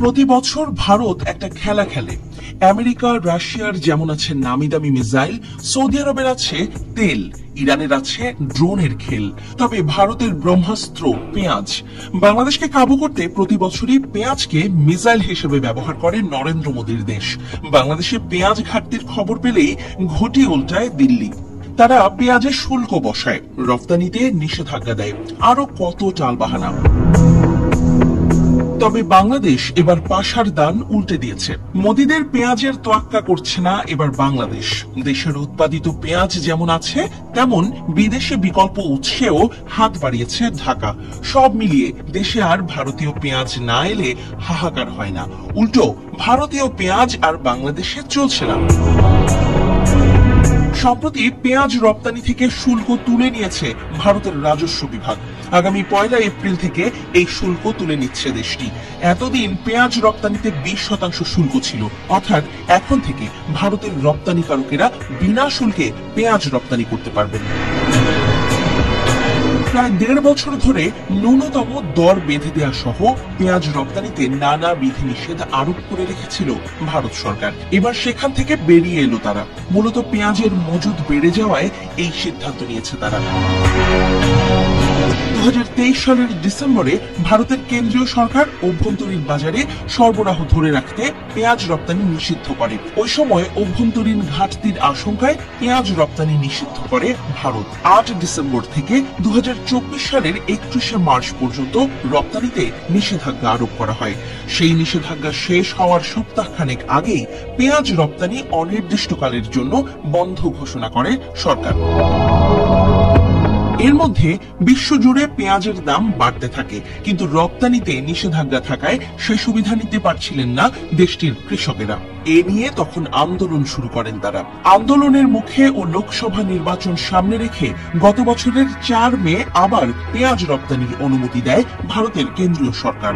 প্রতি বছর ভারত একটা খেলা খেলে। আমেরিকা রাশিয়ার যেমন আছে নামি দামি মিসাইল, সৌদি আরবের আছে তেল, ইরানের আছে ড্রোনের খেল, তবে ভারতের ব্রহ্মাস্ত্র পেঁয়াজ। বাংলাদেশকে কাবু করতে প্রতি বছরই পেঁয়াজকে মিসাইল হিসেবে ব্যবহার করে নরেন্দ্র মোদীর দেশ। বাংলাদেশে পেঁয়াজ ঘাটতির খবর পেলেই ঘটি উল্টায় দিল্লি। তারা পেঁয়াজের শুল্ক বসায়, রফতানিতে নিষেধাজ্ঞা দেয়, আরো কত টালবাহানা। তবে বাংলাদেশ এবার পাশার দান উল্টে দিয়েছে। মোদীদের পেঁয়াজের তোয়াক্কা করছে না এবার বাংলাদেশ। দেশের উৎপাদিত পেঁয়াজ যেমন আছে তেমন বিদেশে বিকল্প উৎসেও হাত বাড়িয়েছে ঢাকা। সব মিলিয়ে দেশে আর ভারতীয় পেঁয়াজ না এলে হাহাকার হয় না, উল্টো ভারতীয় পেঁয়াজ আর বাংলাদেশে চলছে না। সম্প্রতি পেঁয়াজ রপ্তানি থেকে শুল্ক তুলে নিয়েছে ভারতের রাজস্ব বিভাগ। আগামী 1 এপ্রিল থেকে এই শুল্ক তুলে নিচ্ছে দেশটি। এতদিন পেঁয়াজ রপ্তানিতে 20% শুল্ক ছিল, অর্থাৎ এখন থেকে ভারতের রপ্তানিকারকেরা বিনা শুল্কে পেঁয়াজ রপ্তানি করতে পারবেন। প্রায় 1.5 বছর ধরে ন্যূনতম দর বেঁধে দেওয়া সহ পেঁয়াজ রপ্তানিতে নানা বিধিনিষেধ আরোপ করে রেখেছিল ভারত সরকার। এবার সেখান থেকে বেরিয়ে এলো তারা। মূলত পেঁয়াজের মজুদ বেড়ে যাওয়ায় এই সিদ্ধান্ত নিয়েছে তারা। 2023 সালের ডিসেম্বরে ভারতের কেন্দ্রীয় সরকার অভ্যন্তরীণ বাজারে সরবরাহ ধরে রাখতে পেঁয়াজ রপ্তানি নিষিদ্ধ করে। ওই সময় অভ্যন্তরীণ ঘাটতির আশঙ্কায় পেঁয়াজ রপ্তানি নিষিদ্ধ করে ভারত। 8 ডিসেম্বর থেকে 2024 সালের 31 মার্চ পর্যন্ত রপ্তানিতে নিষেধাজ্ঞা আরোপ করা হয়। সেই নিষেধাজ্ঞা শেষ হওয়ার সপ্তাহখানেক আগেই পেঁয়াজ রপ্তানি অনির্দিষ্টকালের জন্য বন্ধ ঘোষণা করে সরকার। এর মধ্যে বিশ্বজুড়ে পেঁয়াজের দাম বাড়তে থাকে, কিন্তু রপ্তানিতে নিষেধাজ্ঞা থাকায় সে সুবিধা নিতে পারছিলেন না দেশটির কৃষকেরা। এ নিয়ে তখন আন্দোলন শুরু করেন তারা। আন্দোলনের মুখে ও লোকসভা নির্বাচন সামনে রেখে গত বছরের 4 মে আবার পেঁয়াজ রপ্তানির অনুমতি দেয় ভারতের কেন্দ্রীয় সরকার।